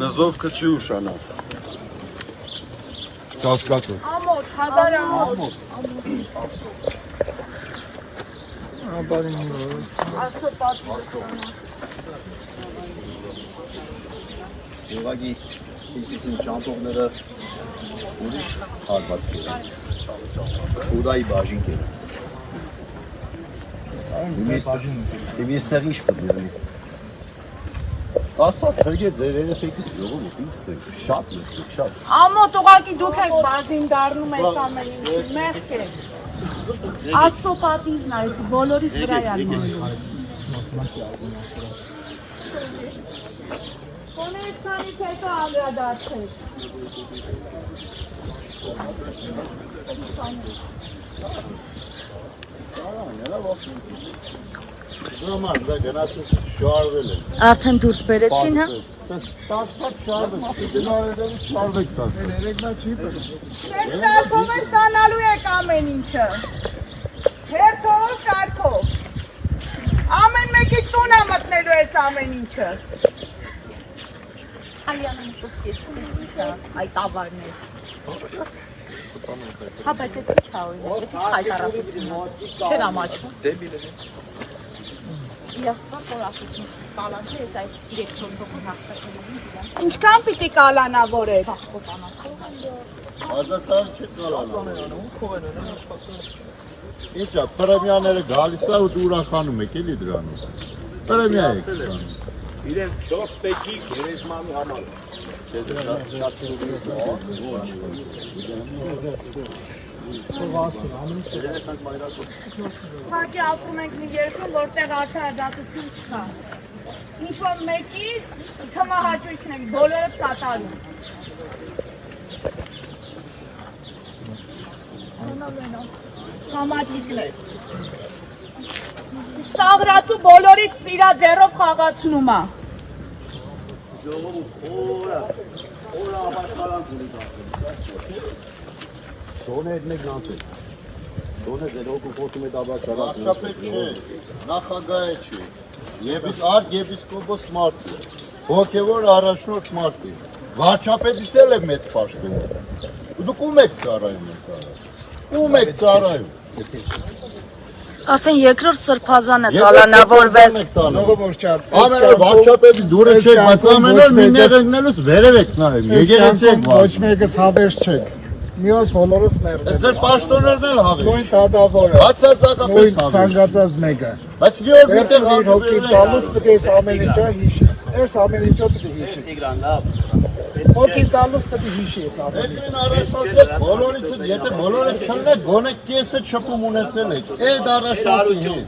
Նզովքը չի ուշանա։ Կասկածը։ Ամոթ, 1000 ամոթ։ Աստծո պատվիրը։ Ուղղակի իսկին ճամփողները ուրիշ հարված կերան։ Ուդայի բաժին կերան։ Դիմիստեղ ինչ կդիրի։ Ասած թրգեց ձեր երեխեքի ժողովուրդ ինքսը շատ շատ։ Ամոթ, ուղղակի դուք եք բաժին դառնում այս ամեն ինչի, մեղք է։ Աստծո պատիվն այս բոլորից վրա է անում։ Կոնեկցանից հետո անդրադարձեք։ Նորմալ, դա գնացած շարվել է։ Արդեն դուրս բերեցին, հա։ Տասած շարվել, գնալերով շարվեք տաս։ Ձեր շարքով է ստանալու եք ամեն ինչը։ Հերթով, շարքով։ Ամեն մեկի տուն է մտնելու ես ամեն ինչը։ Այդ ավարներ։ Հա, բայց ես ինչ հավույն ես ինչ հայտարարություն չեն ամաչում։ Իաստված որ ասեցին կալանչը ես այս 3-4 հոգու հաղթակելին Ինչքան պիտի կալանավորեք։ Ազատար չի կալանա։ Ինչա, պրեմիաները գալիս է ու դու ուրախանում եք էլի դրանով։ Պրեմիա եք ստանում։ Իրենց 4 պեկի գերեզմանի համար։ Շատ սուրից է։ Հակի ապրում ենք մի երկրում, որտեղ արդարադատություն չկա։ Ինչ-որ մեկի թմահաճույքն ենք, բոլորը կատարում։ Համատիկներ։ Ծաղրացու բոլորից ծիրա ձեռով խաղացնում է։ Սոնը հետ մեկ նանցեք։ Սոնը ձեր հոգու խոսում է դաբաշարակ։ Վարչապետ չէ, նախագահ չի, արգեպիսկոպոս մարդ է, հոգևոր առաջնորդ մարդ է, վարչապետից էլ է մեծ պաշտոն։ Դուք ում եք ծառայում եք արած։ Ում եք ծառայում։ Արդեն երկրորդ սրբազանը կալանավորվել։ Ամենը վարչապետի դուրը չեք, բայց ամենը միններ ընկնելուց վերև եք նայում, եկեղեցի եք վարում։ Ոչ մեկս հավես չեք։ Մի օր բոլորս մերվեք։ Ձեր պաշտոններն էլ հավես։ Նույն դատավորը։ Բացարձակապես Նույն հավես։ ցանկացած մեկը։ Բայց մի օր միտեղ հոգի տալուց պետք է այս ամեն ինչը հիշի։ Այս ամեն ինչը պետք է հիշի։ Հոգի տալուց պետք է հիշի այս ամեն ինչը։ Այդին առաջնորդը բոլորից, եթե բոլորը չլնեք, գոնե կեսը չպում ունեցել եք։ Այդ առաջնորդի հետ։